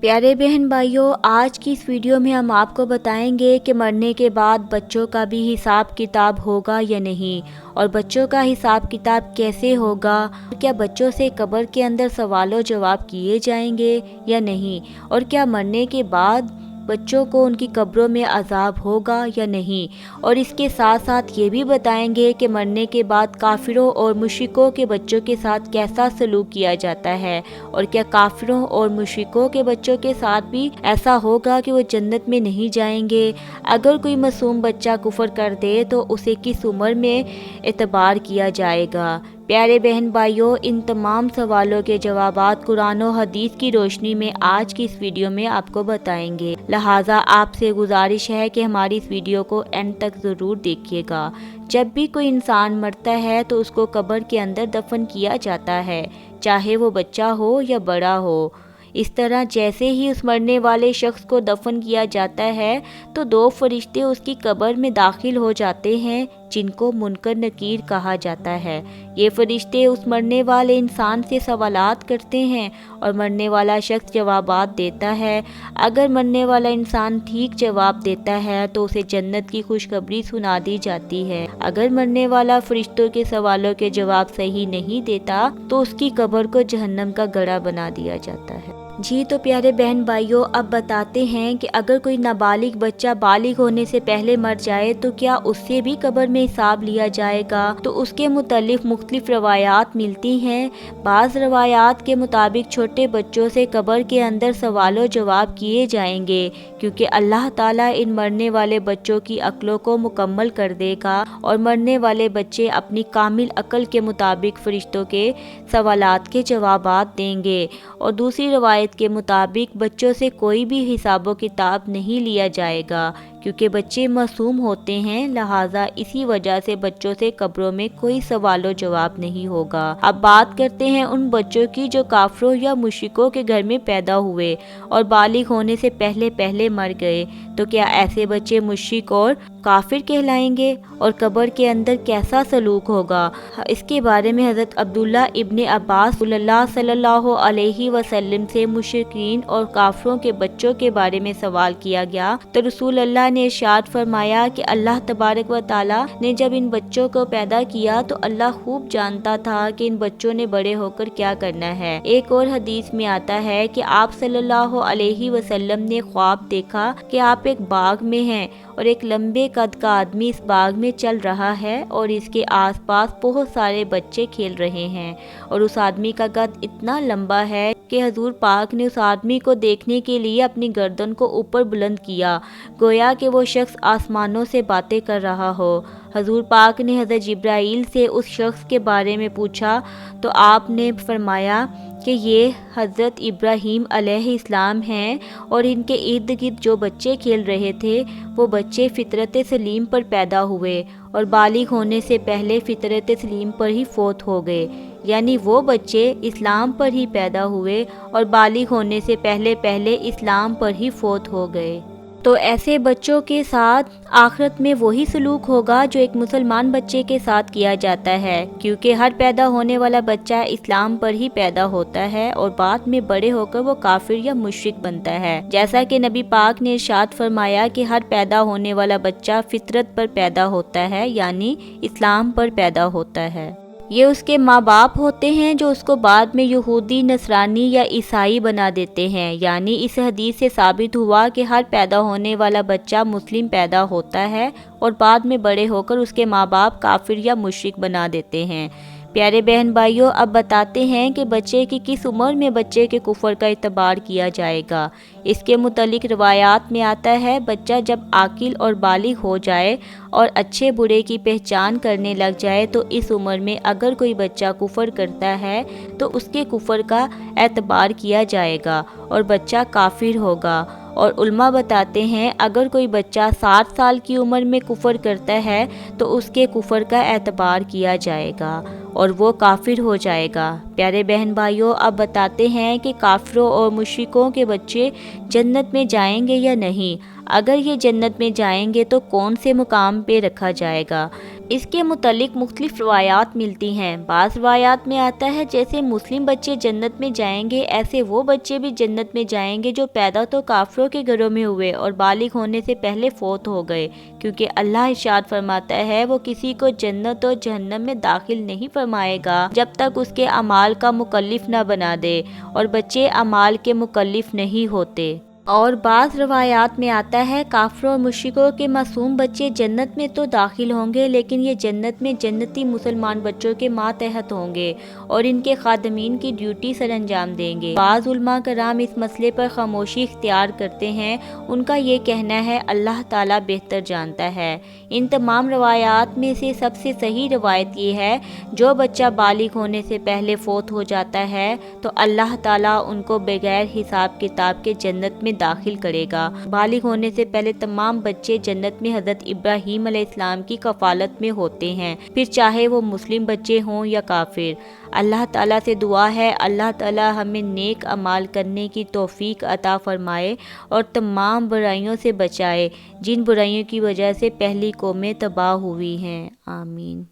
پیارے بہن بھائیوں، آج کی اس ویڈیو میں ہم آپ کو بتائیں گے کہ مرنے کے بعد بچوں کا بھی حساب کتاب ہوگا یا نہیں، اور بچوں کا حساب کتاب کیسے ہوگا، کیا بچوں سے قبر کے اندر سوال و جواب کیے جائیں گے یا نہیں، اور کیا مرنے کے بعد بچوں کو ان کی قبروں میں عذاب ہوگا یا نہیں، اور اس کے ساتھ ساتھ یہ بھی بتائیں گے کہ مرنے کے بعد کافروں اور مشرکوں کے بچوں کے ساتھ کیسا سلوک کیا جاتا ہے، اور کیا کافروں اور مشرکوں کے بچوں کے ساتھ بھی ایسا ہوگا کہ وہ جنت میں نہیں جائیں گے۔ اگر کوئی معصوم بچہ کفر کر دے تو اسے کس عمر میں اعتبار کیا جائے گا۔ پیارے بہن بھائیوں، ان تمام سوالوں کے جوابات قرآن و حدیث کی روشنی میں آج کی اس ویڈیو میں آپ کو بتائیں گے، لہٰذا آپ سے گزارش ہے کہ ہماری اس ویڈیو کو اینڈ تک ضرور دیکھیے گا۔ جب بھی کوئی انسان مرتا ہے تو اس کو قبر کے اندر دفن کیا جاتا ہے، چاہے وہ بچہ ہو یا بڑا ہو۔ اس طرح جیسے ہی اس مرنے والے شخص کو دفن کیا جاتا ہے تو دو فرشتے اس کی قبر میں داخل ہو جاتے ہیں، جن کو منکر نکیر کہا جاتا ہے۔ یہ فرشتے اس مرنے والے انسان سے سوالات کرتے ہیں اور مرنے والا شخص جوابات دیتا ہے۔ اگر مرنے والا انسان ٹھیک جواب دیتا ہے تو اسے جنت کی خوشخبری سنا دی جاتی ہے۔ اگر مرنے والا فرشتوں کے سوالوں کے جواب صحیح نہیں دیتا تو اس کی قبر کو جہنم کا گڑھا بنا دیا جاتا ہے۔ جی تو پیارے بہن بھائیوں، اب بتاتے ہیں کہ اگر کوئی نابالغ بچہ بالغ ہونے سے پہلے مر جائے تو کیا اس سے بھی قبر میں حساب لیا جائے گا؟ تو اس کے متعلق مختلف روایات ملتی ہیں۔ بعض روایات کے مطابق چھوٹے بچوں سے قبر کے اندر سوال و جواب کیے جائیں گے، کیونکہ اللہ تعالیٰ ان مرنے والے بچوں کی عقلوں کو مکمل کر دے گا اور مرنے والے بچے اپنی کامل عقل کے مطابق فرشتوں کے سوالات کے جوابات دیں گے۔ اور دوسری روایت کے مطابق بچوں سے کوئی بھی حساب و کتاب نہیں لیا جائے گا، کیونکہ بچے معصوم ہوتے ہیں، لہٰذا اسی وجہ سے بچوں سے قبروں میں کوئی سوال و جواب نہیں ہوگا۔ اب بات کرتے ہیں ان بچوں کی جو کافروں یا مشرکوں کے گھر میں پیدا ہوئے اور بالغ ہونے سے پہلے مر گئے، تو کیا ایسے بچے مشرک اور کافر کہلائیں گے، اور قبر کے اندر کیسا سلوک ہوگا؟ اس کے بارے میں حضرت عبداللہ ابن عباس رسول اللہ صلی اللہ علیہ وسلم سے مشرکین اور کافروں کے بچوں کے بارے میں سوال کیا گیا تو رسول اللہ نے ارشاد فرمایا کہ اللہ تبارک و تعالی نے جب ان بچوں کو پیدا کیا تو اللہ خوب جانتا تھا کہ ان بچوں نے بڑے ہو کر کیا کرنا ہے۔ ایک اور حدیث میں آتا ہے کہ آپ صلی اللہ علیہ وسلم نے خواب دیکھا کہ آپ ایک باغ میں ہیں اور ایک لمبے قد کا آدمی اس باغ میں چل رہا ہے اور اس کے آس پاس بہت سارے بچے کھیل رہے ہیں، اور اس آدمی کا قد اتنا لمبا ہے کہ حضور پاک نے اس آدمی کو دیکھنے کے لیے اپنی گردن کو اوپر بلند کیا، گویا کہ وہ شخص آسمانوں سے باتیں کر رہا ہو۔ حضور پاک نے حضرت جبرائیل سے اس شخص کے بارے میں پوچھا تو آپ نے فرمایا کہ یہ حضرت ابراہیم علیہ السلام ہیں، اور ان کے ارد گرد جو بچے کھیل رہے تھے وہ بچے فطرت سلیم پر پیدا ہوئے اور بالغ ہونے سے پہلے فطرت سلیم پر ہی فوت ہو گئے، یعنی وہ بچے اسلام پر ہی پیدا ہوئے اور بالغ ہونے سے پہلے اسلام پر ہی فوت ہو گئے۔ تو ایسے بچوں کے ساتھ آخرت میں وہی سلوک ہوگا جو ایک مسلمان بچے کے ساتھ کیا جاتا ہے، کیونکہ ہر پیدا ہونے والا بچہ اسلام پر ہی پیدا ہوتا ہے اور بعد میں بڑے ہو کر وہ کافر یا مشرک بنتا ہے، جیسا کہ نبی پاک نے ارشاد فرمایا کہ ہر پیدا ہونے والا بچہ فطرت پر پیدا ہوتا ہے، یعنی اسلام پر پیدا ہوتا ہے۔ یہ اس کے ماں باپ ہوتے ہیں جو اس کو بعد میں یہودی، نصرانی یا عیسائی بنا دیتے ہیں، یعنی اس حدیث سے ثابت ہوا کہ ہر پیدا ہونے والا بچہ مسلم پیدا ہوتا ہے اور بعد میں بڑے ہو کر اس کے ماں باپ کافر یا مشرک بنا دیتے ہیں۔ پیارے بہن بھائیوں، اب بتاتے ہیں کہ بچے کی کس عمر میں بچے کے کفر کا اعتبار کیا جائے گا۔ اس کے متعلق روایات میں آتا ہے بچہ جب عاقل اور بالغ ہو جائے اور اچھے برے کی پہچان کرنے لگ جائے تو اس عمر میں اگر کوئی بچہ کفر کرتا ہے تو اس کے کفر کا اعتبار کیا جائے گا اور بچہ کافر ہوگا۔ اور علماء بتاتے ہیں اگر کوئی بچہ 7 سال کی عمر میں کفر کرتا ہے تو اس کے کفر کا اعتبار کیا جائے گا اور وہ کافر ہو جائے گا۔ پیارے بہن بھائیوں، اب بتاتے ہیں کہ کافروں اور مشرکوں کے بچے جنت میں جائیں گے یا نہیں۔ اگر یہ جنت میں جائیں گے تو کون سے مقام پہ رکھا جائے گا؟ اس کے متعلق مختلف روایات ملتی ہیں۔ بعض روایات میں آتا ہے جیسے مسلم بچے جنت میں جائیں گے، ایسے وہ بچے بھی جنت میں جائیں گے جو پیدا تو کافروں کے گھروں میں ہوئے اور بالغ ہونے سے پہلے فوت ہو گئے، کیونکہ اللہ ارشاد فرماتا ہے وہ کسی کو جنت اور جہنم میں داخل نہیں فرمائے گا جب تک اس کے اعمال کا مکلف نہ بنا دے، اور بچے اعمال کے مکلف نہیں ہوتے۔ اور بعض روایات میں آتا ہے کافروں اور مشرکوں کے معصوم بچے جنت میں تو داخل ہوں گے، لیکن یہ جنت میں جنتی مسلمان بچوں کے ماتحت ہوں گے اور ان کے خادمین کی ڈیوٹی سر انجام دیں گے۔ بعض علماء کرام اس مسئلے پر خاموشی اختیار کرتے ہیں، ان کا یہ کہنا ہے اللہ تعالیٰ بہتر جانتا ہے۔ ان تمام روایات میں سے سب سے صحیح روایت یہ ہے جو بچہ بالغ ہونے سے پہلے فوت ہو جاتا ہے تو اللہ تعالیٰ ان کو بغیر حساب کتاب کے جنت میں داخل کرے گا۔ بالغ ہونے سے پہلے تمام بچے جنت میں حضرت ابراہیم علیہ السلام کی کفالت میں ہوتے ہیں، پھر چاہے وہ مسلم بچے ہوں یا کافر۔ اللہ تعالیٰ سے دعا ہے اللہ تعالیٰ ہمیں نیک اعمال کرنے کی توفیق عطا فرمائے اور تمام برائیوں سے بچائے جن برائیوں کی وجہ سے پہلی قومیں تباہ ہوئی ہیں۔ آمین۔